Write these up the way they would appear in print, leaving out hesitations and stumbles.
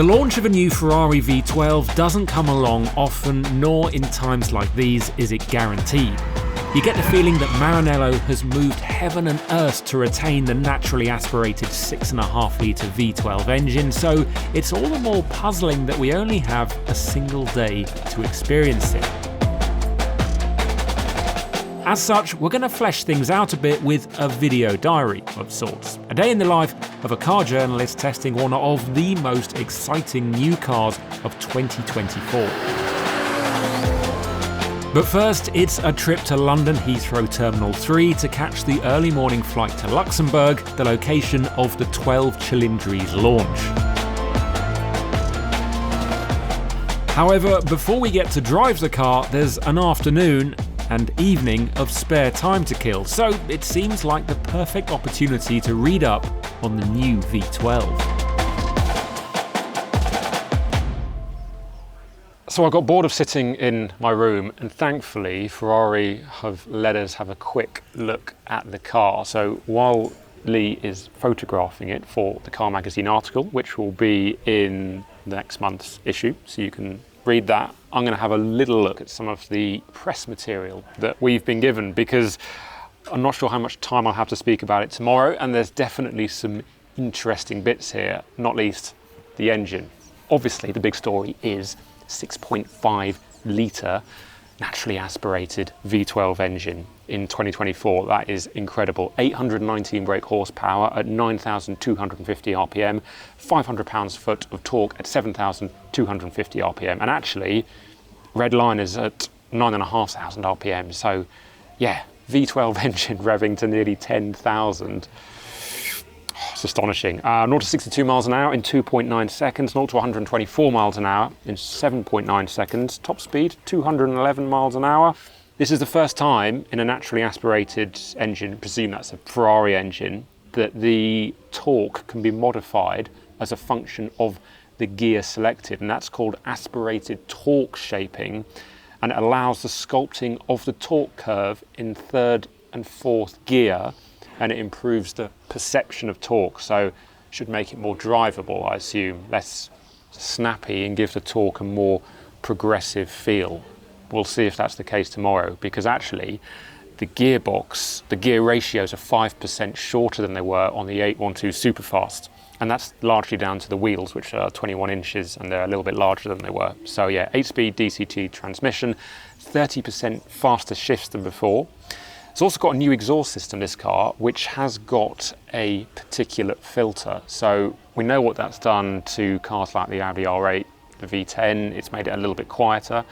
The launch of a new Ferrari V12 doesn't come along often, nor in times like these is it guaranteed. You get the feeling that Maranello has moved heaven and earth to retain the naturally aspirated 6.5-litre V12 engine, so it's all the more puzzling that we only have a single day to experience it. As such, we're going to flesh things out a bit with a video diary of sorts. A day in the life of a car journalist testing one of the most exciting new cars of 2024. But first, it's a trip to London Heathrow Terminal 3 to catch the early morning flight to Luxembourg, the location of the 12Cilindri's launch. However, before we get to drive the car, there's an afternoon and evening of spare time to kill, so it seems like the perfect opportunity to read up on the new V12. So I got bored of sitting in my room, and thankfully Ferrari have let us have a quick look at the car. So while Lee is photographing it for the Car Magazine article, which will be in the next month's issue, so you can read that, I'm going to have a little look at some of the press material that we've been given, because I'm not sure how much time I'll have to speak about it tomorrow, and there's definitely some interesting bits here, not least the engine. Obviously the big story is 6.5 litre naturally aspirated V12 engine in 2024. That is incredible. 819 brake horsepower at 9,250 RPM, 500 pounds-foot of torque at 7,250 RPM, and actually red line is at 9,500 RPM. So yeah, V12 engine revving to nearly 10,000. It's astonishing. 0 to 62 miles an hour in 2.9 seconds, 0 to 124 miles an hour in 7.9 seconds. Top speed, 211 miles an hour. This is the first time in a naturally aspirated engine, presume that's a Ferrari engine, that the torque can be modified as a function of the gear selected, and that's called aspirated torque shaping, and it allows the sculpting of the torque curve in third and fourth gear, and it improves the perception of torque, so should make it more drivable, I assume, less snappy, and give the torque a more progressive feel. We'll see if that's the case tomorrow, because actually the gearbox, the gear ratios are 5% shorter than they were on the 812 Superfast, and that's largely down to the wheels, which are 21 inches and they're a little bit larger than they were. So yeah, 8-speed DCT transmission, 30% faster shifts than before. It's also got a new exhaust system, this car, which has got a particulate filter. So we know what that's done to cars like the Audi R8, the V10. It's made it a little bit quieter.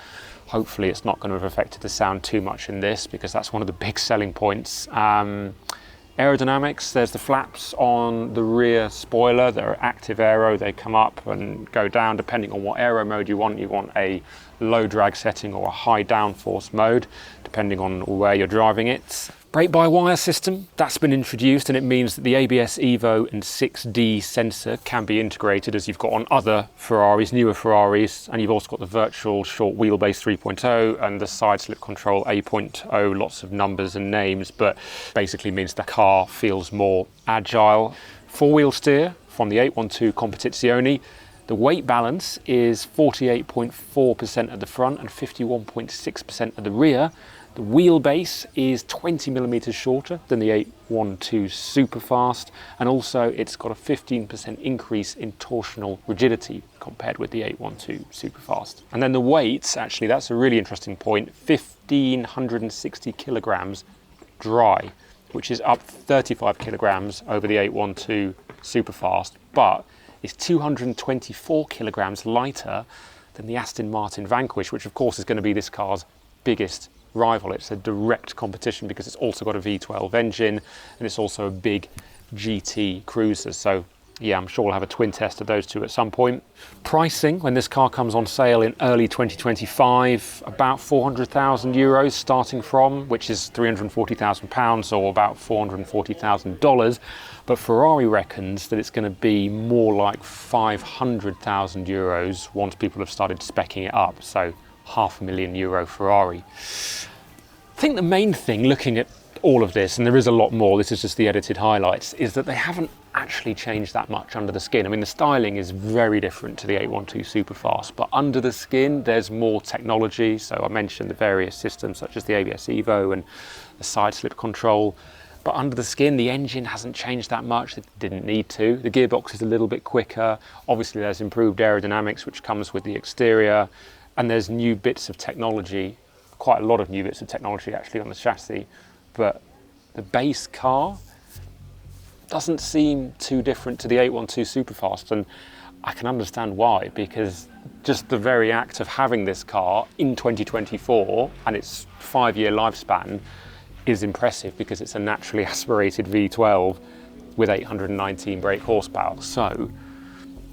Hopefully it's not going to have affected the sound too much in this, because that's one of the big selling points. Aerodynamics, there's the flaps on the rear spoiler. They're active aero. They come up and go down depending on what aero mode you want. You want a low drag setting or a high downforce mode, depending on where you're driving it. Brake-by-wire system, that's been introduced, and it means that the ABS Evo and 6D sensor can be integrated, as you've got on other Ferraris, newer Ferraris, and you've also got the virtual short wheelbase 3.0 and the side slip control 8.0, lots of numbers and names, but basically means the car feels more agile. Four-wheel steer from the 812 Competizione. The weight balance is 48.4% at the front and 51.6% at the rear. The wheelbase is 20 millimeters shorter than the 812 Superfast, and also it's got a 15% increase in torsional rigidity compared with the 812 Superfast. And then the weight, actually, that's a really interesting point, 1,560 kilograms dry, which is up 35 kilograms over the 812 Superfast, but is 224 kilograms lighter than the Aston Martin Vanquish, which of course is going to be this car's biggest rival. It's a direct competition because it's also got a V12 engine and it's also a big GT cruiser. So yeah, I'm sure we'll have a twin test of those two at some point. Pricing, when this car comes on sale in early 2025, about 400,000 euros starting from, which is 340,000 pounds or about $440,000. But Ferrari reckons that it's going to be more like 500,000 euros once people have started speccing it up. So €500,000 Ferrari. I think the main thing looking at all of this, and there is a lot more, this is just the edited highlights, is that they haven't actually change that much under the skin. I mean, the styling is very different to the 812 Superfast, but under the skin there's more technology. So I mentioned the various systems such as the ABS Evo and the side slip control, but under the skin the engine hasn't changed that much. It didn't need to. The gearbox is a little bit quicker. Obviously there's improved aerodynamics which comes with the exterior, and there's new bits of technology, quite a lot of new bits of technology actually on the chassis, but the base car doesn't seem too different to the 812 Superfast, and I can understand why, because just the very act of having this car in 2024 and its 5-year lifespan is impressive, because it's a naturally aspirated V12 with 819 brake horsepower. So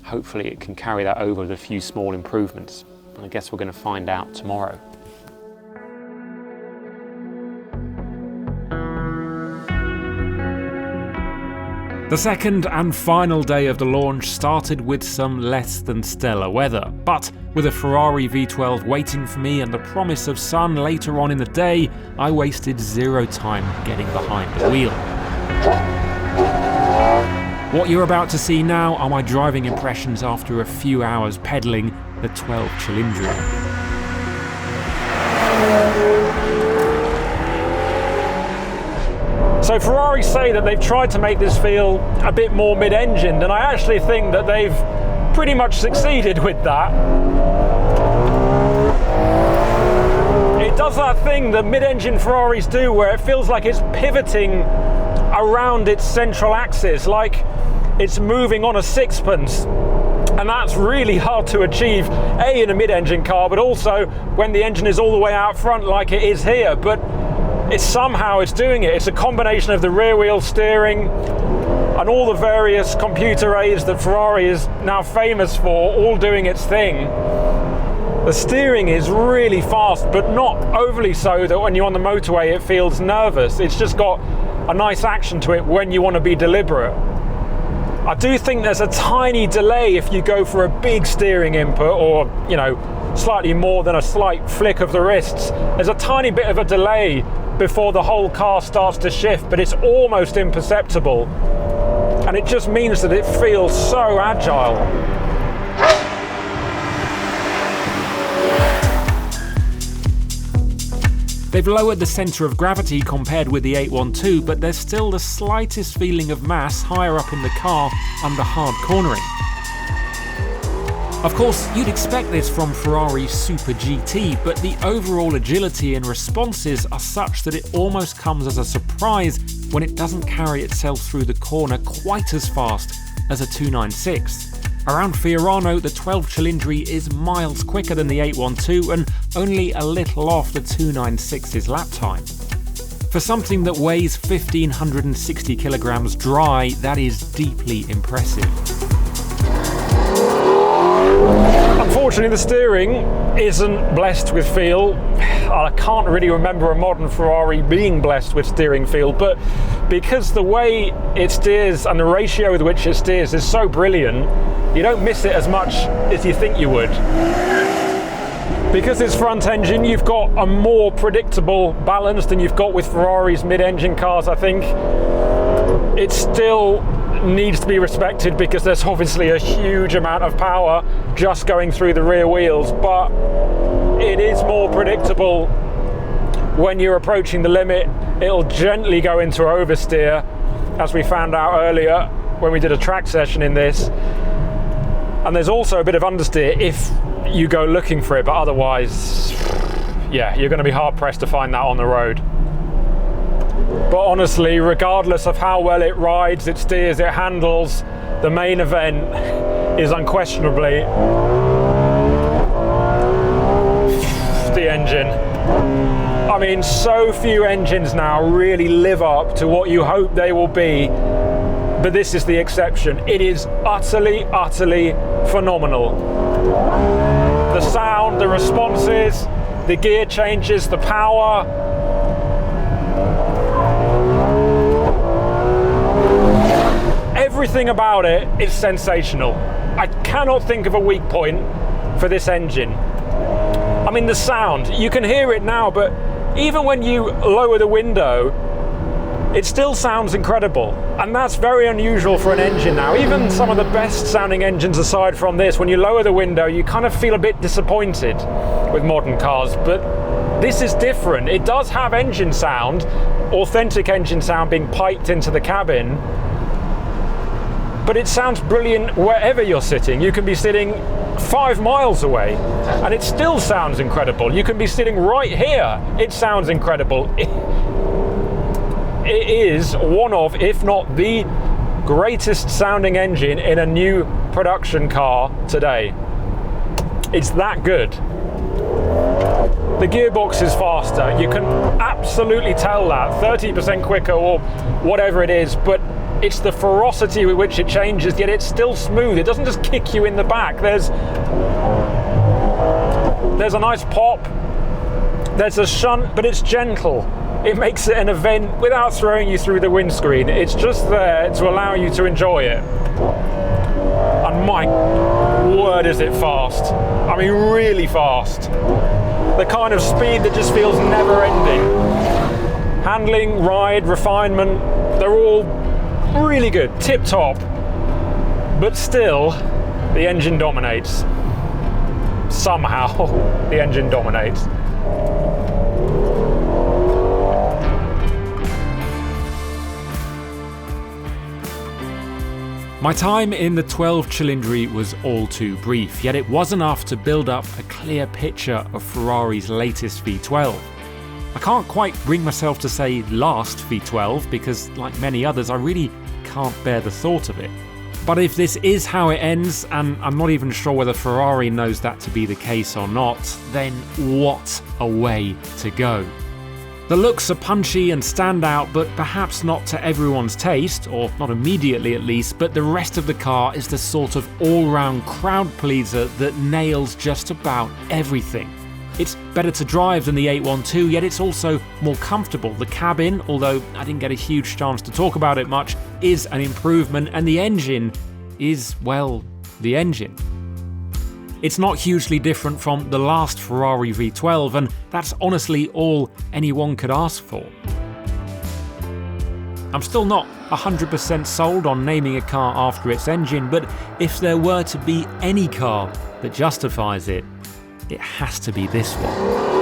hopefully it can carry that over with a few small improvements. And I guess we're going to find out tomorrow. The second and final day of the launch started with some less than stellar weather, but with a Ferrari V12 waiting for me and the promise of sun later on in the day, I wasted zero time getting behind the wheel. What you're about to see now are my driving impressions after a few hours pedalling the 12Cilindri. So Ferrari say that they've tried to make this feel a bit more mid-engined, and I actually think that they've pretty much succeeded with that. It does that thing that mid-engine Ferraris do where it feels like it's pivoting around its central axis, like it's moving on a sixpence. And that's really hard to achieve, A, in a mid-engine car, but also when the engine is all the way out front like it is here. But it's doing it. It's a combination of the rear wheel steering and all the various computer aids that Ferrari is now famous for, all doing its thing. The steering is really fast, but not overly so that when you're on the motorway it feels nervous. It's just got a nice action to it when you want to be deliberate. I do think there's a tiny delay if you go for a big steering input, or, you know, slightly more than a slight flick of the wrists. There's a tiny bit of a delay before the whole car starts to shift, but it's almost imperceptible. And it just means that it feels so agile. They've lowered the centre of gravity compared with the 812, but there's still the slightest feeling of mass higher up in the car under hard cornering. Of course, you'd expect this from Ferrari's Super GT, but the overall agility and responses are such that it almost comes as a surprise when it doesn't carry itself through the corner quite as fast as a 296. Around Fiorano, the 12Cilindri is miles quicker than the 812 and only a little off the 296's lap time. For something that weighs 1,560 kilograms dry, that is deeply impressive. Unfortunately, the steering isn't blessed with feel. I can't really remember a modern Ferrari being blessed with steering feel, but because the way it steers and the ratio with which it steers is so brilliant, you don't miss it as much as you think you would. Because it's front engine, you've got a more predictable balance than you've got with Ferrari's mid-engine cars, I think. It still needs to be respected because there's obviously a huge amount of power just going through the rear wheels, but it is more predictable. When you're approaching the limit, it'll gently go into oversteer, as we found out earlier when we did a track session in this. And there's also a bit of understeer if you go looking for it, but otherwise, yeah, you're going to be hard pressed to find that on the road. But honestly, regardless of how well it rides, it steers, it handles, the main event is unquestionably the engine. I mean, so few engines now really live up to what you hope they will be, but this is the exception. It is utterly, utterly phenomenal. The sound, the responses, the gear changes, the power. Everything about it is sensational. I cannot think of a weak point for this engine. I mean, the sound, you can hear it now, but even when you lower the window, it still sounds incredible. And that's very unusual for an engine now. Even some of the best sounding engines aside from this, when you lower the window, you kind of feel a bit disappointed with modern cars. But this is different. It does have engine sound, authentic engine sound being piped into the cabin, but it sounds brilliant wherever you're sitting. You can be sitting 5 miles away and it still sounds incredible. You can be sitting right here, it sounds incredible. It is one of, if not the greatest sounding engine in a new production car today. It's that good. The gearbox is faster. You can absolutely tell that, 30% quicker or whatever it is, but it's the ferocity with which it changes, yet it's still smooth. It doesn't just kick you in the back. There's a nice pop, there's a shunt, but it's gentle. It makes it an event without throwing you through the windscreen. It's just there to allow you to enjoy it. And my word, is it fast. I mean, really fast. The kind of speed that just feels never ending. Handling, ride, refinement, they're all really good, tip top. But still, the engine dominates. Somehow, the engine dominates. My time in the 12Cilindri was all too brief, yet it was enough to build up a clear picture of Ferrari's latest V12. I can't quite bring myself to say last V12 because, like many others, I really can't bear the thought of it. But if this is how it ends, and I'm not even sure whether Ferrari knows that to be the case or not, then what a way to go. The looks are punchy and stand out, but perhaps not to everyone's taste, or not immediately at least, but the rest of the car is the sort of all-round crowd pleaser that nails just about everything. It's better to drive than the 812, yet it's also more comfortable. The cabin, although I didn't get a huge chance to talk about it much, is an improvement, and the engine is, well, the engine. It's not hugely different from the last Ferrari V12, and that's honestly all anyone could ask for. I'm still not 100% sold on naming a car after its engine, but if there were to be any car that justifies it, it has to be this one.